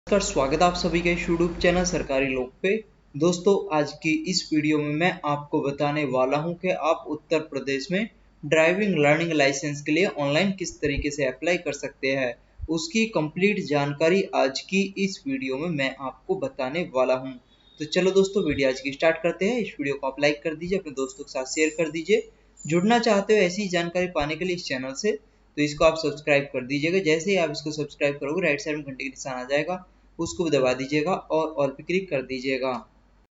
नमस्कार, स्वागत है आप सभी के यूट्यूब चैनल सरकारी लोग पे। दोस्तों, आज की इस वीडियो में मैं आपको बताने वाला हूं कि आप उत्तर प्रदेश में ड्राइविंग लर्निंग लाइसेंस के लिए ऑनलाइन किस तरीके से अप्लाई कर सकते हैं। उसकी कंप्लीट जानकारी आज की इस वीडियो में मैं आपको बताने वाला हूं। तो चलो दोस्तों, वीडियो आज की स्टार्ट करते हैं। इस वीडियो को आप लाइक कर दीजिए, अपने दोस्तों के साथ शेयर कर दीजिए। जुड़ना चाहते हो ऐसी जानकारी पाने के लिए इस चैनल से, तो इसको आप सब्सक्राइब कर दीजिएगा। जैसे ही आप इसको सब्सक्राइब करोगे, राइट साइड में घंटे का निशान आ जाएगा, उसको भी दबा दीजिएगा और ऑल पे क्लिक कर दीजिएगा।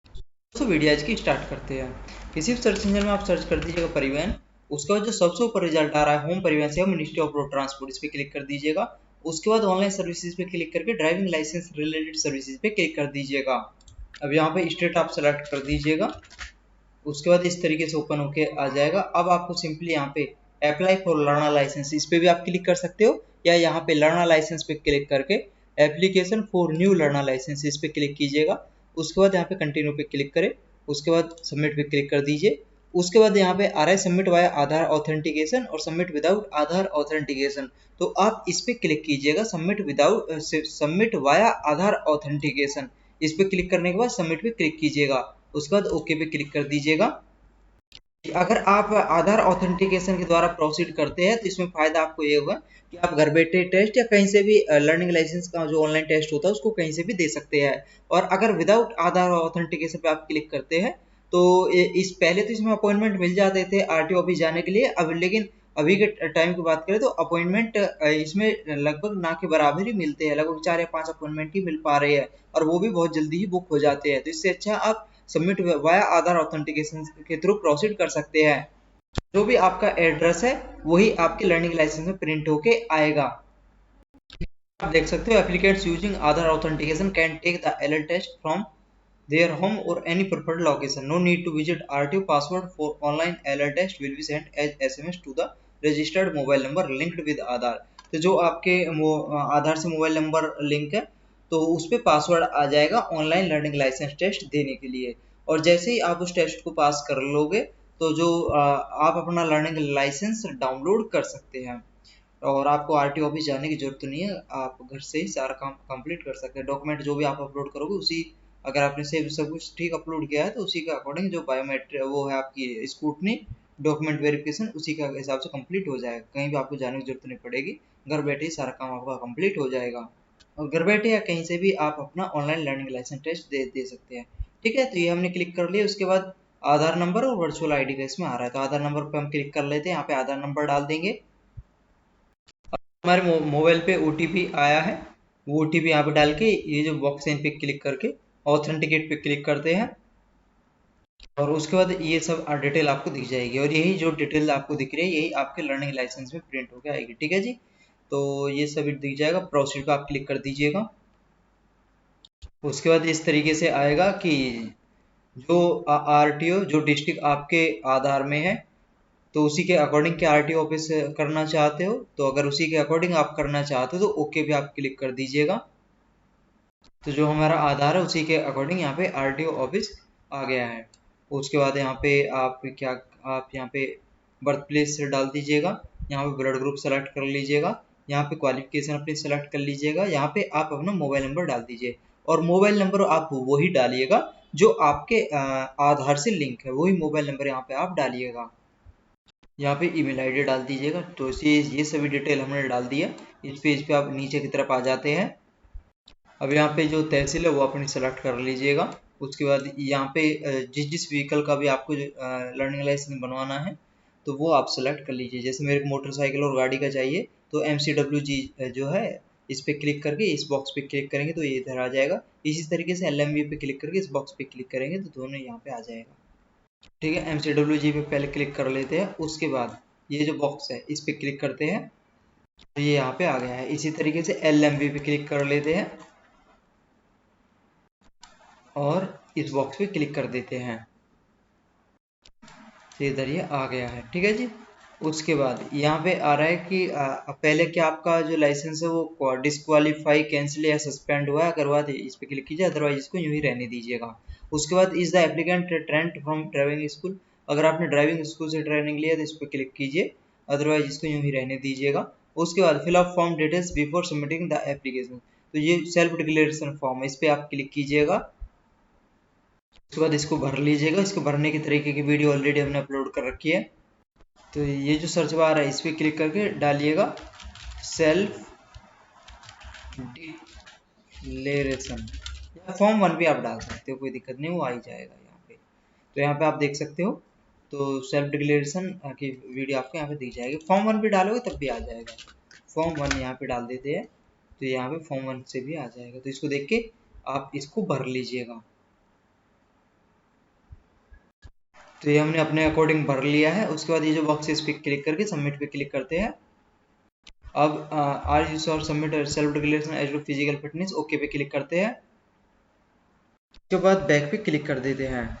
दोस्तों, वीडियो आज की स्टार्ट करते हैं। किसी भी सर्च इंजन में आप सर्च कर दीजिएगा परिवहन। उसके बाद जो सबसे ऊपर रिजल्ट आ रहा है होम परिवहन सेवा मिनिस्ट्री ऑफ रोड ट्रांसपोर्ट, इस पे क्लिक कर दीजिएगा। उसके बाद ऑनलाइन सर्विसेज पे क्लिक करके ड्राइविंग लाइसेंस रिलेटेड सर्विसेज पे क्लिक कर दीजिएगा। अब यहाँ पे स्टेट आप सेलेक्ट कर दीजिएगा। उसके बाद इस तरीके से ओपन होके आ जाएगा। अब आपको सिंपली यहाँ पे अप्लाई फॉर लर्नर लाइसेंस, इस पे भी आप क्लिक कर सकते हो, या यहाँ पे लर्नर लाइसेंस पे क्लिक करके application for new learner licence, इस पे क्लिक कीजिएगा। उसके बाद यहाँ पे कंटिन्यू पे क्लिक करें। उसके बाद सबमिट पे क्लिक कर दीजिए। उसके बाद यहाँ पे आ रहा है सबमिट वाया आधार ऑथेंटिकेशन और सबमिट विदाउट आधार ऑथेंटिकेशन, तो आप इस पे क्लिक कीजिएगा। सबमिट वाया आधार ऑथेंटिकेशन, इस पे क्लिक करने के बाद सबमिट पे क्लिक कीजिएगा। उसके बाद ओके पे क्लिक कर दीजिएगा। अगर आप आधार ऑथेंटिकेशन के द्वारा प्रोसीड करते हैं तो इसमें फायदा आपको ये होगा कि आप घर बैठे टेस्ट या कहीं से भी लर्निंग लाइसेंस का जो ऑनलाइन टेस्ट होता है उसको कहीं से भी दे सकते हैं। और अगर विदाउट आधार ऑथेंटिकेशन पे आप क्लिक करते हैं तो इस पहले तो इसमें अपॉइंटमेंट मिल जाते थे आरटीओ ऑफिस जाने के लिए। अब लेकिन अभी के टाइम की बात करें तो अपॉइंटमेंट इसमें लगभग ना के बराबर ही मिलते हैं, लगभग 4 या 5 अपॉइंटमेंट ही मिल पा रहे हैं, और वो भी बहुत जल्दी ही बुक हो जाते हैं। तो इससे अच्छा आप सबमिट वाया आधार ऑथेंटिकेशन के थ्रू प्रोसीड कर सकते हैं। जो भी आपका एड्रेस है वही आपके लर्निंग लाइसेंस में प्रिंट होके आएगा। आप देख सकते हो, applicants using Aadhaar authentication can take the LL test from their home or any preferred location. No need to visit RTO. Password for online LR test will be sent as SMS to the registered mobile number linked with Aadhaar. तो जो आपके आधार से mobile number link है तो उस पर password आ जाएगा online learning licence test देने के लिए। और जैसे ही आप उस टेस्ट को पास कर लोगे तो जो आप अपना लर्निंग लाइसेंस डाउनलोड कर सकते हैं, और आपको आरटीओ ऑफिस जाने की जरूरत नहीं है। आप घर से ही सारा काम कंप्लीट कर सकते हैं। डॉक्यूमेंट जो भी आप अपलोड करोगे उसी, अगर आपने से सब कुछ ठीक अपलोड किया है तो उसी के अकॉर्डिंग जो बायोमेट्रिक वो है आपकी स्क्रूटनी डॉक्यूमेंट वेरिफिकेशन उसी का हिसाब से कंप्लीट हो जाएगा। कहीं भी आपको जाने की जरूरत नहीं पड़ेगी, घर बैठे ही सारा काम आपका कंप्लीट हो जाएगा। और घर बैठे या कहीं से भी आप अपना ऑनलाइन लर्निंग लाइसेंस टेस्ट दे सकते हैं। ठीक है, तो ये हमने क्लिक कर लिया। उसके बाद आधार नंबर और वर्चुअल आईडी का इसमें आ रहा है, तो आधार नंबर पे हम क्लिक कर लेते हैं। यहाँ पे आधार नंबर डाल देंगे। हमारे मोबाइल पे ओटीपी आया है, वो ओटीपी यहाँ पे डाल के ये जो बॉक्स है इन पे क्लिक करके ऑथेंटिकेट पे क्लिक करते हैं। और उसके बाद ये सब डिटेल आपको दिख जाएगी, और यही जो डिटेल आपको दिख रही है यही आपके लर्निंग लाइसेंस में प्रिंट होकर आएगी। ठीक है जी, तो ये सब दिख जाएगा। प्रोसीड पे आप क्लिक कर दीजिएगा। उसके बाद इस तरीके से आएगा कि जो आरटीओ जो डिस्ट्रिक्ट आपके आधार में है तो उसी के अकॉर्डिंग क्या आरटीओ ऑफिस करना चाहते हो, तो अगर उसी के अकॉर्डिंग आप करना चाहते हो तो ओके पे आप क्लिक कर दीजिएगा। तो जो हमारा आधार है उसी के अकॉर्डिंग यहाँ पे आरटीओ ऑफिस आ गया है। उसके बाद यहाँ पे आप यहाँ पे बर्थ प्लेस डाल दीजिएगा। यहाँ पे ब्लड ग्रुप सेलेक्ट कर लीजिएगा। यहाँ पे क्वालिफिकेशन अपनी सेलेक्ट कर लीजिएगा। यहाँ पे आप अपना मोबाइल नंबर डाल दीजिए, और मोबाइल नंबर आप वही डालिएगा जो आपके आधार से लिंक है, वही मोबाइल नंबर यहाँ पे आप डालिएगा। यहाँ पे ईमेल आईडी डाल दीजिएगा। तो ये सभी डिटेल हमने डाल दिया। इस पेज पे आप नीचे की तरफ आ जाते हैं। अब यहाँ पे जो तहसील है वो अपनी सेलेक्ट कर लीजिएगा। उसके बाद यहाँ पे जिस जिस व्हीकल का भी आपको लर्निंग लाइसेंस बनवाना है तो वो आप सेलेक्ट कर लीजिए। जैसे मेरे को मोटरसाइकिल और गाड़ी का चाहिए तो MCWG जो है इस पे क्लिक करके इस बॉक्स पे क्लिक करेंगे तो ये इधर आ जाएगा। इसी तरीके से LMV पे क्लिक करके इस बॉक्स पे क्लिक करेंगे तो दोनों यहाँ पे आ जाएगा। ठीक है, MCWG पे पहले क्लिक कर लेते हैं। उसके बाद ये जो बॉक्स है इस पे क्लिक करते हैं तो ये यहाँ पे आ गया है। इसी तरीके से LMV पे क्लिक कर लेते हैं और इस बॉक्स पे क्लिक कर देते हैं तो इधर ये आ गया है। ठीक है जी, उसके बाद यहाँ पे आ रहा है कि पहले क्या आपका जो लाइसेंस है वो डिस्क्वालीफाई कैंसिल या सस्पेंड हुआ है, अगर हुआ तो इस पे क्लिक कीजिए, अदरवाइज इसको यूं ही रहने दीजिएगा। उसके बाद is the applicant trend from driving school, अगर आपने ड्राइविंग स्कूल से ट्रेनिंग लिया तो इस पर क्लिक कीजिए, अदरवाइज इसको यूं ही रहने दीजिएगा। उसके बाद fill up form details before submitting the application, तो ये सेल्फ डिक्लेरेशन फॉर्म है, इस पर आप क्लिक कीजिएगा। उसके बाद इसको भर लीजिएगा। इसको भरने की तरीके की वीडियो ऑलरेडी हमने अपलोड कर रखी है। तो ये जो सर्च बार है इस पर क्लिक करके डालिएगा सेल्फ डिक्लेरेशन, या फॉर्म 1 भी आप डाल सकते हो, कोई दिक्कत नहीं, वो आ ही जाएगा यहाँ पे। तो यहाँ पे आप देख सकते हो, तो सेल्फ डिक्लेरेशन की वीडियो आपको यहाँ पे दी जाएगी। फॉर्म 1 भी डालोगे तब भी आ जाएगा। फॉर्म 1 यहाँ पे डाल देते हैं तो यहाँ पे फॉर्म 1 से भी आ जाएगा। तो इसको देख के आप इसको भर लीजिएगा। तो ये हमने अपने अकॉर्डिंग भर लिया है। उसके बाद ये जो बॉक्स है इस पर क्लिक करके सबमिट पे क्लिक करते हैं। अब are you sure submit self declaration as your physical fitness, okay पे क्लिक करते हैं। उसके बाद बैक पे क्लिक कर देते हैं।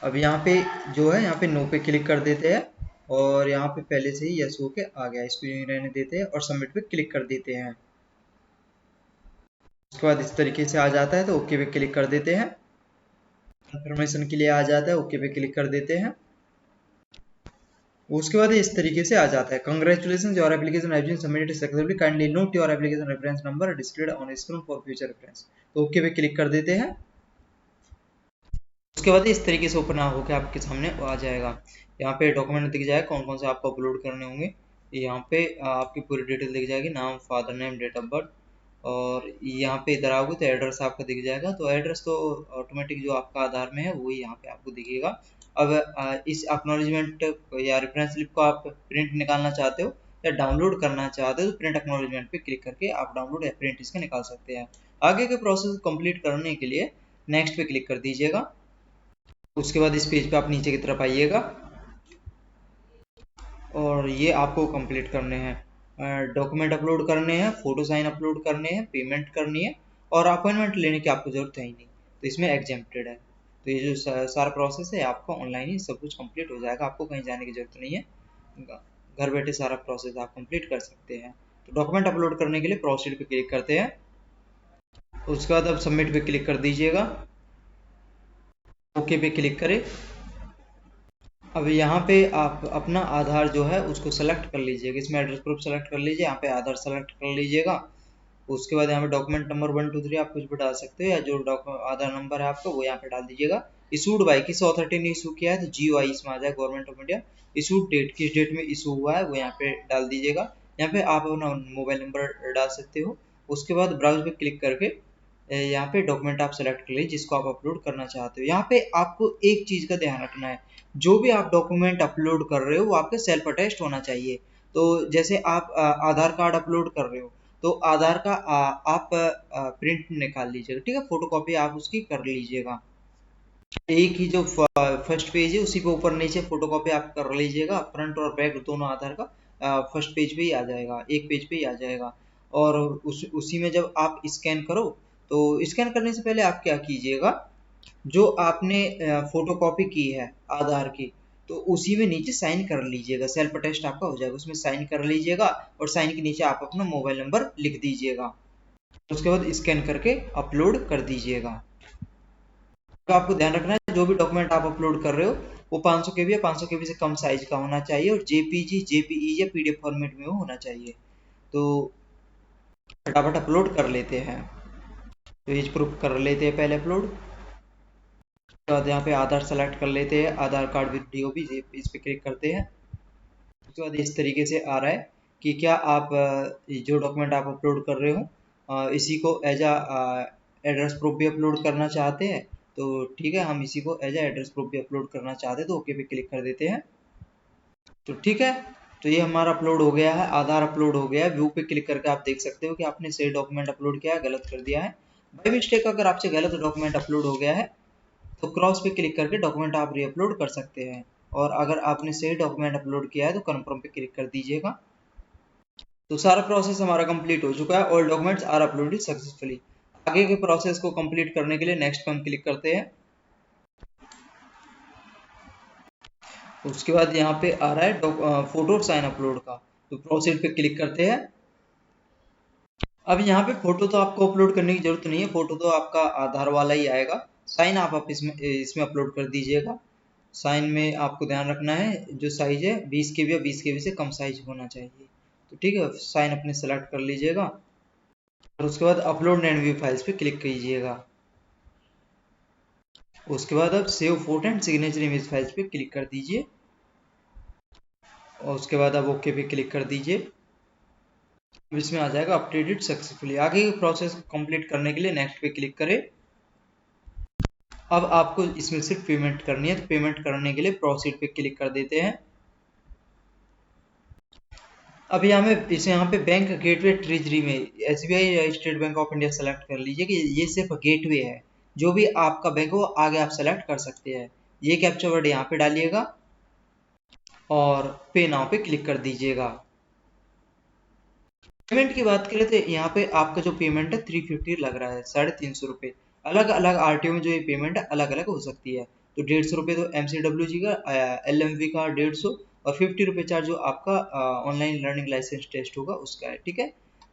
अब यहाँ पे जो है यहाँ पे नो पे क्लिक कर देते हैं और यहाँ पे पहले से ही यस हो के आ गया, इसको यूं रहने देते हैं और सबमिट पे क्लिक कर देते हैं। उसके बाद इस तरीके से आ जाता है तो ओके पे क्लिक कर देते हैं। कंफर्मेशन के लिए आ जाता है, ओके पे क्लिक कर देते हैं। उसके बाद इस तरीके से आ जाता है, congratulation your application has been submitted successfully, kindly note your application reference number displayed on screen for future reference. तो ओके पे क्लिक कर देते हैं। उसके बाद इस तरीके से ओपन होकर आपके सामने आ जाएगा। यहाँ पे डॉक्यूमेंट दिख जाएगा कौन कौन से आपको अपलोड करने होंगे। यहाँ पे आपकी पूरी डिटेल दिख जाएगी, नाम, father name, date of birth, और यहाँ पे इधर आओगे तो एड्रेस आपका दिख जाएगा। तो एड्रेस तो ऑटोमेटिक जो आपका आधार में है वही यहाँ पे आपको दिखेगा। अब इस एक्नॉलेजमेंट या रेफरेंस स्लिप को आप प्रिंट निकालना चाहते हो या डाउनलोड करना चाहते हो तो प्रिंट एक्नॉलेजमेंट पे क्लिक करके आप डाउनलोड या प्रिंट इसका निकाल सकते हैं। आगे के प्रोसेस कंप्लीट करने के लिए नेक्स्ट पे क्लिक कर दीजिएगा। उसके बाद इस पेज पे आप नीचे की तरफ आइएगा और ये आपको कंप्लीट करने हैं। डॉक्यूमेंट अपलोड करने हैं, फोटो साइन अपलोड करने हैं, पेमेंट करनी है और अपॉइंटमेंट लेने की आपको जरूरत है ही नहीं, तो इसमें एग्जेम्प्टेड है। तो ये जो सारा प्रोसेस है आपका ऑनलाइन ही सब कुछ कंप्लीट हो जाएगा, आपको कहीं जाने की जरूरत नहीं है, घर बैठे सारा प्रोसेस आप कंप्लीट कर सकते हैं। तो डॉक्यूमेंट अपलोड करने के लिए प्रोसीड पे क्लिक करते हैं। उसके बाद अब सबमिट पे क्लिक कर दीजिएगा, ओके पे क्लिक करें। अब यहाँ पे आप अपना आधार जो है उसको सेलेक्ट कर लीजिएगा, इसमें एड्रेस प्रूफ सेलेक्ट कर लीजिए, यहाँ पे आधार सेलेक्ट कर लीजिएगा। उसके बाद यहाँ पे डॉक्यूमेंट नंबर 1 2 3 आप कुछ भी डाल सकते हो या जो आधार नंबर है आपका वो यहाँ पे डाल दीजिएगा। इशूड बाई, किस अथॉरिटी ने इशू किया है तो GOI इसमें आ जाए, government of India. Issued date, किस डेट में इशू हुआ है वो यहाँ पे डाल दीजिएगा। यहाँ पे आप अपना मोबाइल नंबर डाल सकते हो। उसके बाद ब्राउज पे क्लिक करके यहाँ पे डॉक्यूमेंट आप सेलेक्ट कर लीजिए जिसको आप अपलोड करना चाहते हो। यहाँ पे आपको एक चीज का ध्यान रखना है, जो भी आप डॉक्यूमेंट अपलोड कर रहे हो वो आपके सेल्फ अटेस्ट होना चाहिए। तो जैसे आप आधार कार्ड अपलोड कर रहे हो तो आधार का आप प्रिंट निकाल लीजिएगा, ठीक है, फोटोकॉपी आप उसकी कर लीजिएगा। एक ही जो फर्स्ट पेज है उसी पे ऊपर नीचे फोटोकॉपी आप कर लीजिएगा, फ्रंट और बैक दोनों आधार का फर्स्ट पेज पे ही आ जाएगा, एक पेज पे ही आ जाएगा। और उसी में जब आप स्कैन करो तो स्कैन करने से पहले आप क्या कीजिएगा, जो आपने फोटोकॉपी की है आधार की तो उसी में नीचे साइन कर लीजिएगा, सेल्फ अटेस्ट आपका हो जाएगा, उसमें साइन कर लीजिएगा और साइन के नीचे आप अपना मोबाइल नंबर लिख दीजिएगा। उसके बाद स्कैन करके अपलोड कर दीजिएगा। तो आपको ध्यान रखना है जो भी डॉक्यूमेंट आप अपलोड कर रहे हो वो 500 KB या 500 KB से कम साइज का होना चाहिए और JPG, JPE या PDF फॉर्मेट में होना चाहिए। तो फटाफट अपलोड कर लेते हैं। पेज प्रूफ कर लेते हैं पहले अपलोड। उसके बाद यहाँ पे आधार सेलेक्ट कर लेते हैं, आधार कार्ड विद DOB इस पे क्लिक करते हैं। उसके बाद इस तरीके से आ रहा है कि क्या आप जो डॉक्यूमेंट आप अपलोड कर रहे हो इसी को एज एड्रेस प्रूफ भी अपलोड करना चाहते हैं तो ठीक है, हम इसी को एज एड्रेस प्रूफ भी अपलोड करना चाहते हैं तो ओके पे क्लिक कर देते हैं। तो ठीक है, तो ये हमारा अपलोड हो गया है, आधार अपलोड हो गया है। व्यू पे क्लिक करके आप देख सकते हो कि आपने सही डॉक्यूमेंट अपलोड किया है, गलत कर दिया है। बाय मिस्टेक अगर आपसे गलत डॉक्यूमेंट अपलोड हो गया है तो क्रॉस पे क्लिक करके डॉक्यूमेंट आप रीअपलोड कर सकते हैं, और अगर आपने सही डॉक्यूमेंट अपलोड किया है तो कन्फर्म पे क्लिक कर दीजिएगा। तो सारा प्रोसेस हमारा कंप्लीट हो चुका है, all documents are uploaded successfully. आगे के प्रोसेस को कंप्लीट करने के लिए नेक्स्ट पे हम क्लिक करते हैं। उसके बाद यहाँ पे आ रहा है फोटो साइन अपलोड का, तो प्रोसीड पे क्लिक करते हैं। अब यहाँ पे फोटो तो आपको अपलोड करने की जरूरत नहीं है, फोटो तो आपका आधार वाला ही आएगा। साइन आप इसमें अपलोड कर दीजिएगा। साइन में आपको ध्यान रखना है जो साइज है 20 KB या 20 KB से कम साइज होना चाहिए। तो ठीक है, साइन अपने सेलेक्ट कर लीजिएगा। और उसके बाद अपलोड एंड व्यू फाइल्स पे क्लिक कीजिएगा। उसके बाद अब save photo and signature image files पे क्लिक कर दीजिए और उसके बाद अब ओके पे क्लिक कर दीजिए। इसमें आ जाएगा अपडेटेड सक्सेसफुली। आगे की प्रोसेस को कंप्लीट करने के लिए नेक्स्ट पे क्लिक करें। अब आपको इसमें सिर्फ पेमेंट करनी है, तो पेमेंट करने के लिए प्रोसीड पे क्लिक कर देते हैं। अब यहाँ पे बैंक गेटवे ट्रेजरी में SBI या state bank of India select कर लीजिए कि ये सिर्फ गेटवे है। जो भी आपका बैंक हो आगे आप सेलेक्ट कर सकते हैं। ये कैप्चा वर्ड यहाँ पे डालिएगा और पे नाउ पे क्लिक कर दीजिएगा। पेमेंट की बात करें तो यहाँ पे आपका जो पेमेंट है 350 लग रहा है, 350 रुपये। अलग अलग RTO में जो ये पेमेंट है अलग अलग हो सकती है। तो 150 रुपये तो MCWG का, LMV का 150 और 50 रुपये चार्ज जो आपका ऑनलाइन लर्निंग लाइसेंस टेस्ट होगा उसका है। ठीक है,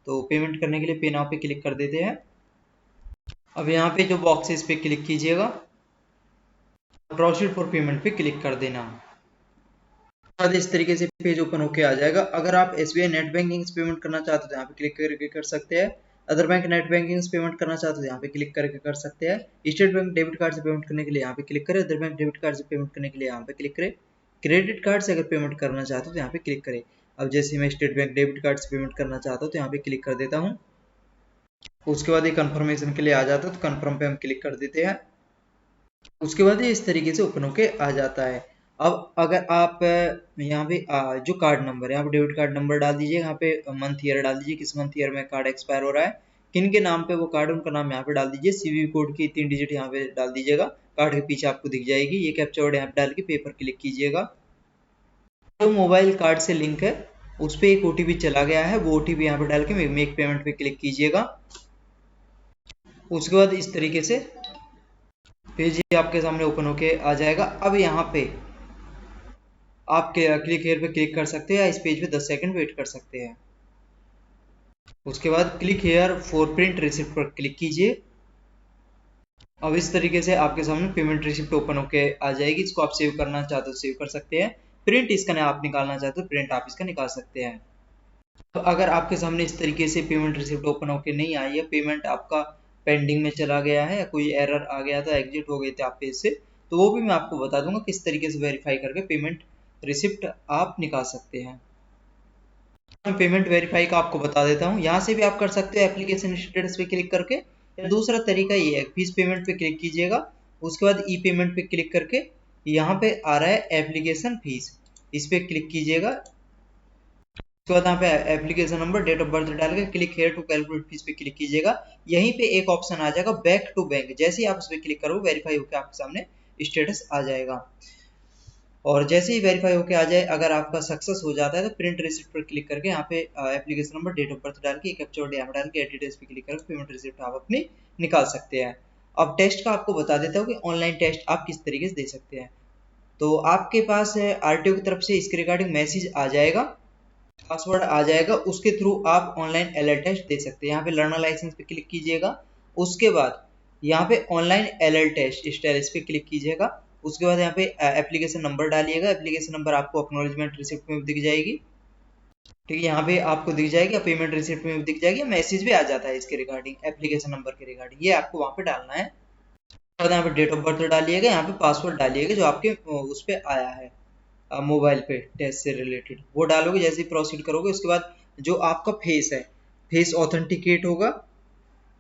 तो पेमेंट करने के लिए पे नाउ पे क्लिक कर देते हैं। अब यहाँ पे जो बॉक्स है इस पे क्लिक कीजिएगा, प्रोसीड फॉर पेमेंट पे क्लिक कर देना। इस तरीके से पेज ओपन होके आ जाएगा। अगर आप SBI नेट बैंकिंग से पेमेंट करना चाहते हो तो यहाँ पे क्लिक करके कर सकते हैं। अदर बैंक नेट बैंकिंग से पेमेंट करना चाहते हो तो यहाँ पे क्लिक करके कर सकते हैं। स्टेट बैंक डेबिट कार्ड से पेमेंट करने के लिए यहाँ पे क्लिक करें। अदर बैंक डेबिट कार्ड से पेमेंट करने के लिए यहाँ पे क्लिक करें। क्रेडिट कार्ड से अगर पेमेंट करना चाहते हो तो यहाँ पे क्लिक करें। अब जैसे मैं स्टेट बैंक डेबिट कार्ड से पेमेंट करना चाहता हूँ तो यहाँ पे क्लिक कर देता हूँ। उसके बाद ये कंफर्मेशन के लिए आ जाता है, तो कंफर्म पे हम क्लिक कर देते हैं। उसके बाद ये इस तरीके से ओपन होके आ जाता है। अब अगर आप यहाँ पे जो कार्ड नंबर है, यहाँ पे डेबिट कार्ड नंबर डाल दीजिए, यहाँ पे मंथ ईयर डाल दीजिए, किस मंथ ईयर में कार्ड एक्सपायर हो रहा है, किन के नाम पे वो कार्ड, उनका नाम यहाँ पे डाल दीजिए। CVV कोड की 3 डिजिट यहाँ पे डाल दीजिएगा, कार्ड के पीछे आपको दिख जाएगी। ये कैप्चा वर्ड यहाँ पे डाल के पे पर क्लिक कीजिएगा। जो मोबाइल कार्ड से लिंक है उस पर एक OTP चला गया है, वो OTP यहाँ पे डाल के मेक पेमेंट पे क्लिक कीजिएगा। उसके बाद इस तरीके से पेज ही आपके सामने ओपन होके आ जाएगा। अब यहाँ पे आप क्लिक हेयर पे क्लिक कर सकते हैं या इस पेज पे 10 सेकंड वेट कर सकते हैं। उसके बाद click here for print receipt पर क्लिक कीजिए। अब इस तरीके से आपके सामने पेमेंट रिसिप्ट ओपन होके आ जाएगी। इसको आप सेव करना चाहते हो सेव कर सकते हैं, प्रिंट इसका आप निकालना चाहते हो प्रिंट आप इसका निकाल सकते हैं। तो अगर आपके सामने इस तरीके से पेमेंट रिसिप्ट ओपन होके नहीं आई है, पेमेंट आपका पेंडिंग में चला गया है या कोई एरर आ गया था, एग्जिट हो गए थे आप पेज से, तो वो भी मैं आपको बता दूंगा किस तरीके से वेरीफाई करके पेमेंट रिसिप्ट आप निकाल सकते हैं। मैं पेमेंट वेरीफाई का आपको बता देता हूँ। यहाँ से भी आप कर सकते हो एप्लीकेशन स्टेटस पे क्लिक करके। दूसरा तरीका ये है, फीस पेमेंट पे क्लिक कीजिएगा, उसके बाद ई पेमेंट पे क्लिक करके यहाँ पे आ रहा है एप्लीकेशन फीस, इस पे क्लिक कीजिएगा। उसके बाद यहाँ पे application number, date of birth डाल के click here to calculate fees पे क्लिक कीजिएगा। यहीं पे एक ऑप्शन आ जाएगा बैक टू बैंक, जैसे ही आप उस पर क्लिक करोगे वेरीफाई होकर आपके सामने स्टेटस आ जाएगा। और जैसे ही वेरीफाई होके आ जाए, अगर आपका सक्सेस हो जाता है तो प्रिंट रिसिप्ट पर क्लिक करके यहाँ पे application number, date of birth डाल के कैप्चा कोड यहाँ डाल के डिटेल्स पे क्लिक करके पेमेंट रिसिप्ट आप अपनी निकाल सकते हैं। अब टेस्ट का आपको बता देता हूँ कि ऑनलाइन टेस्ट आप किस तरीके से दे सकते हैं। तो आपके पास RTO की तरफ से इसके रिगार्डिंग मैसेज आ जाएगा, पासवर्ड आ जाएगा, उसके थ्रू आप ऑनलाइन LL टेस्ट दे सकते हैं। यहाँ पे लर्नर लाइसेंस पे क्लिक कीजिएगा। उसके बाद यहाँ पे ऑनलाइन LL टेस्ट स्टेटस पे क्लिक कीजिएगा। उसके बाद यहाँ पे एप्लीकेशन नंबर डालिएगा, एप्लीकेशन नंबर आपको एक्नॉलेजमेंट रिसिप्ट में दिख जाएगी। ठीक है, यहाँ पे आपको दिख जाएगी, पेमेंट रिसिप्ट में दिख जाएगी, मैसेज भी आ जाता है इसके रिगार्डिंग, एप्लीकेशन नंबर के रिगार्डिंग, ये आपको वहाँ पे डालना है। और यहाँ पे डेट ऑफ बर्थ डालिएगा, यहाँ पे पासवर्ड डालिएगा जो आपके उस पर आया है मोबाइल पे टेस्ट से रिलेटेड, वो डालोगे। जैसे ही प्रोसीड करोगे उसके बाद जो आपका फेस है, फेस ऑथेंटिकेट होगा,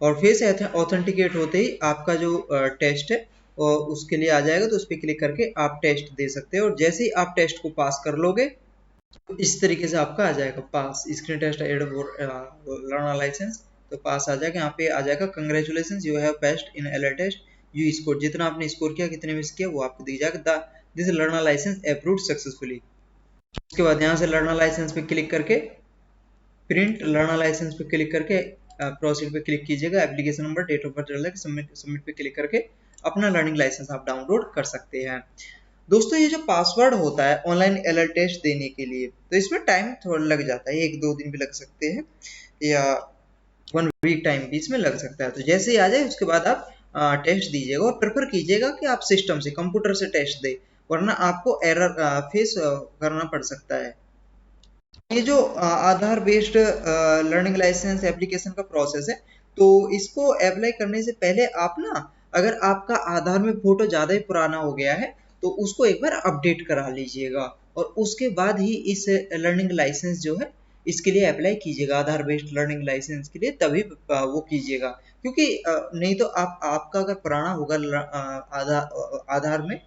और फेस ऑथेंटिकेट होते ही आपका जो टेस्ट है और उसके लिए आ जाएगा, तो उस पर क्लिक करके आप टेस्ट दे सकते हो। और जैसे ही आप टेस्ट को पास कर लोगे तो इस तरीके से आपका आ जाएगा pass, screen test and learner licence, तो पास आ जाएगा। यहाँ पे आ जाएगा congratulation you have passed in LL test, you score, जितना आपने स्कोर किया कितने मिस किया वो आपको दिख जाएगा, this learner licence approved successfully. उसके बाद यहाँ से लर्नर लाइसेंस पे क्लिक करके प्रिंट लर्नर लाइसेंस पे क्लिक करके प्रोसीड पे क्लिक कीजिएगा, application number, date of birth डाल के सबमिट पे क्लिक करके अपना लर्निंग लाइसेंस आप डाउनलोड कर सकते हैं। दोस्तों, ये जो पासवर्ड होता है ऑनलाइन LL टेस्ट देने के लिए, तो इसमें टाइम थोड़ा लग जाता है, 1-2 दिन भी लग सकते हैं या 1 वीक टाइम भी इसमें लग सकता है। तो जैसे ही आ जाए उसके बाद आप टेस्ट दीजिएगा और प्रेफर कीजिएगा कि आप सिस्टम से, कंप्यूटर से टेस्ट दे, वरना आपको एरर फेस करना पड़ सकता है। ये जो आधार बेस्ड लर्निंग लाइसेंस एप्लीकेशन का प्रोसेस है, तो इसको अप्लाई करने से पहले आप ना, अगर आपका आधार में फोटो ज़्यादा ही पुराना हो गया है तो उसको एक बार अपडेट करा लीजिएगा, और उसके बाद ही इस लर्निंग लाइसेंस जो है इसके लिए अप्लाई कीजिएगा, आधार बेस्ड लर्निंग लाइसेंस के लिए तभी वो कीजिएगा। क्योंकि नहीं तो आपका अगर पुराना होगा आधार में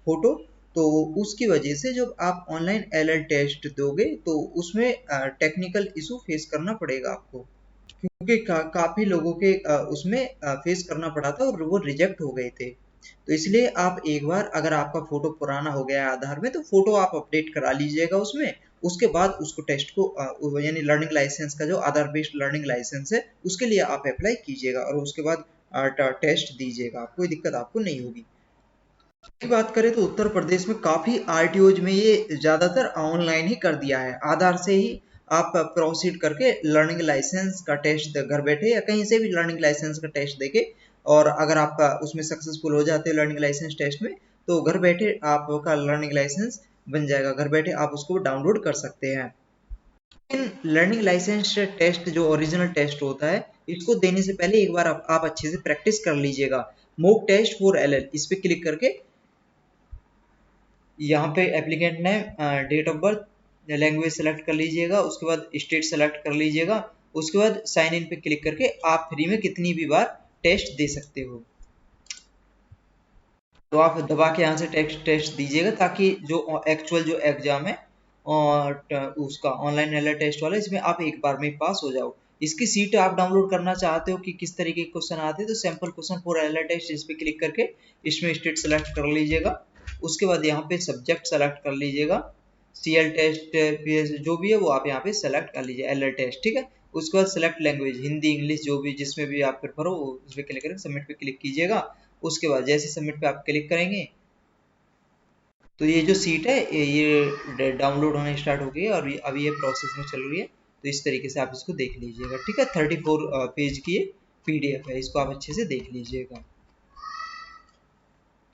फोटो, तो उसकी वजह से जब आप ऑनलाइन एलएल टेस्ट दोगे तो उसमें टेक्निकल इशू फेस करना पड़ेगा आपको, क्योंकि काफी लोगों के उसमें फेस करना पड़ा था और वो रिजेक्ट हो गए थे। तो इसलिए आप एक बार, अगर आपका फोटो पुराना हो गया है आधार में, तो फोटो आप अपडेट करा लीजिएगा उसमें, उसके बाद उसको टेस्ट को यानी लर्निंग लाइसेंस का जो आधार बेस्ड लर्निंग लाइसेंस है उसके लिए आप अप्लाई कीजिएगा, और उसके बाद टेस्ट दीजिएगा, कोई दिक्कत आपको नहीं होगी। की बात करें तो उत्तर प्रदेश में काफी आरटीओज में ये ज्यादातर ऑनलाइन ही कर दिया है, आधार से ही आप प्रोसीड करके लर्निंग लाइसेंस का टेस्ट घर बैठे या कहीं से भी लर्निंग लाइसेंस का टेस्ट देके, और अगर आप उसमें सक्सेसफुल हो जाते हैं लर्निंग लाइसेंस टेस्ट में, तो घर बैठे आपका लर्निंग लाइसेंस बन जाएगा, घर बैठे आप उसको डाउनलोड कर सकते हैं। इन लर्निंग लाइसेंस टेस्ट जो ओरिजिनल टेस्ट होता है, इसको देने से पहले एक बार आप अच्छे से प्रैक्टिस कर लीजिएगा। मॉक टेस्ट फॉर एलएल इस पे क्लिक करके यहाँ पे applicant name, date of birth, language select कर लीजिएगा, उसके बाद स्टेट सेलेक्ट कर लीजिएगा, उसके बाद साइन इन पे क्लिक करके आप फ्री में कितनी भी बार टेस्ट दे सकते हो। तो आप दबा के यहाँ से टेस्ट दीजिएगा, ताकि जो एक्चुअल जो एग्जाम है और उसका ऑनलाइन एलर टेस्ट वाला, इसमें आप एक बार में पास हो जाओ। इसकी सीट आप डाउनलोड करना चाहते हो कि किस तरीके के क्वेश्चन आते हैं, तो सैंपल क्वेश्चन फॉर एलर टेस्ट इस पे क्लिक करके इसमें स्टेट सेलेक्ट कर लीजिएगा, उसके बाद यहाँ पे सब्जेक्ट सेलेक्ट कर लीजिएगा, सीएल टेस्ट पीएस जो भी है वो आप यहाँ पे सेलेक्ट कर लीजिए, एलर टेस्ट, ठीक है। उसके बाद सेलेक्ट लैंग्वेज, हिंदी इंग्लिश जो भी जिसमें भी आप प्रेफर हो उस पर क्लिक करके सबमिट पे क्लिक कीजिएगा। उसके बाद जैसे सबमिट पे आप क्लिक करेंगे तो ये जो सीट है ये डाउनलोड होने स्टार्ट हो गई है, और अभी ये प्रोसेस में चल रही है। तो इस तरीके से आप इसको देख लीजिएगा, ठीक है। 34 पेज की ये पीडीएफ है, इसको आप अच्छे से देख लीजिएगा,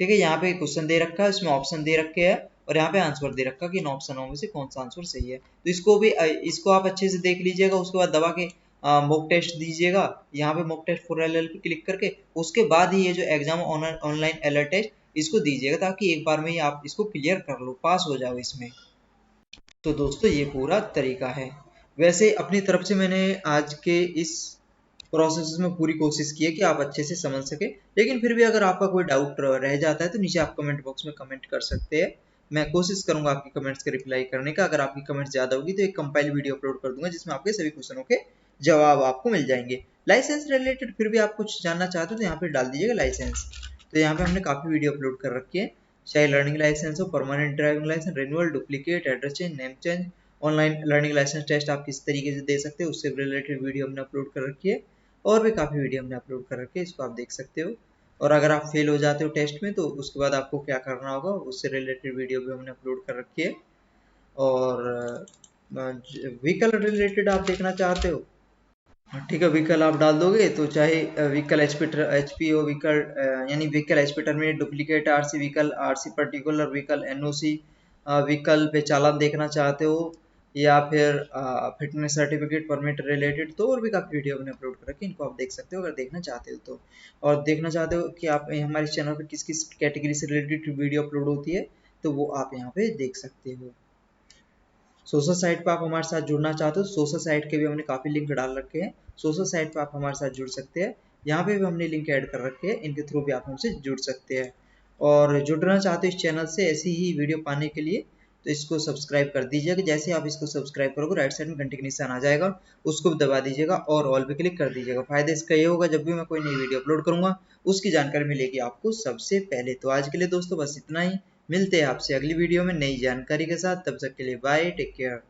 ठीक है। यहाँ पे क्वेश्चन दे रखा है, इसमें ऑप्शन दे रखे हैं, और यहाँ पे आंसर दे रखा है कि इन ऑप्शनों में से कौन सा आंसर सही है। तो इसको आप अच्छे से देख लीजिएगा, उसके बाद दबा के मॉक टेस्ट दीजिएगा, यहाँ पे मॉक टेस्ट फॉर एलएल पे क्लिक करके, उसके बाद ही ये जो एग्जाम ऑनलाइन एलएल टेस्ट इसको दीजिएगा, ताकि एक बार में ही आप इसको क्लियर कर लो, पास हो जाओ इसमें। तो दोस्तों ये पूरा तरीका है। वैसे अपनी तरफ से मैंने आज के इस प्रोसेस में पूरी कोशिश की है कि आप अच्छे से समझ सके, लेकिन फिर भी अगर आपका कोई डाउट रह जाता है तो नीचे आप कमेंट बॉक्स में कमेंट कर सकते हैं। मैं कोशिश करूंगा आपके कमेंट्स के रिप्लाई करने का। अगर आपकी कमेंट्स ज़्यादा होगी तो एक कंपाइल वीडियो अपलोड कर दूंगा, जिसमें आपके सभी क्वेश्चनों के जवाब आपको मिल जाएंगे। लाइसेंस रिलेटेड फिर भी आप कुछ जानना चाहते हो तो यहाँ पे डाल दीजिएगा लाइसेंस। तो यहाँ पे हमने काफ़ी वीडियो अपलोड कर रखी है, चाहे लर्निंग लाइसेंस हो, permanent driving licence, renewal, duplicate, address change, name change, online learning licence test आप किस तरीके से दे सकते हो उससे रिलेटेड वीडियो हमने अपलोड कर रखी है, और भी काफ़ी वीडियो हमने अपलोड कर रखी है, इसको आप देख सकते हो। और अगर आप फेल हो जाते हो टेस्ट में तो उसके बाद आपको क्या करना होगा उससे रिलेटेड वीडियो भी हमने अपलोड कर रखी है। और व्हीकल रिलेटेड आप देखना चाहते हो, ठीक है, व्हीकल आप डाल दोगे तो चाहे व्हीकल एचपी हो, व्हीकल यानी vehicle HP terminate, duplicate RC, vehicle RC particular vehicle NOC, vehicle पे चालान देखना चाहते हो, या फिर फिटनेस सर्टिफिकेट परमिट रिलेटेड, तो और भी काफ़ी वीडियो हमने अपलोड कर रखी है, इनको आप देख सकते हो अगर देखना चाहते हो तो। और देखना चाहते हो कि आप हमारे चैनल पर किस किस कैटेगरी से रिलेटेड वीडियो अपलोड होती है तो वो आप यहाँ पे देख सकते हो। सोशल साइट पर आप हमारे साथ जुड़ना चाहते हो, सोशल साइट के भी हमने काफ़ी लिंक डाल रखे हैं, सोशल साइट पर आप हमारे साथ जुड़ सकते हैं। यहाँ पे भी हमने लिंक ऐड कर रखे हैं, इनके थ्रू भी आप हमसे जुड़ सकते हैं। और जुड़ना चाहते हो इस चैनल से ऐसी ही वीडियो पाने के लिए तो इसको सब्सक्राइब कर दीजिएगा। जैसे आप इसको सब्सक्राइब करोगे राइट साइड में घंटे का निशान आ जाएगा, उसको भी दबा दीजिएगा और ऑल पे क्लिक कर दीजिएगा। फायदा इसका ये होगा जब भी मैं कोई नई वीडियो अपलोड करूंगा उसकी जानकारी मिलेगी आपको सबसे पहले। तो आज के लिए दोस्तों बस इतना ही, मिलते हैं आपसे अगली वीडियो में नई जानकारी के साथ, तब तक के लिए बाय, टेक केयर।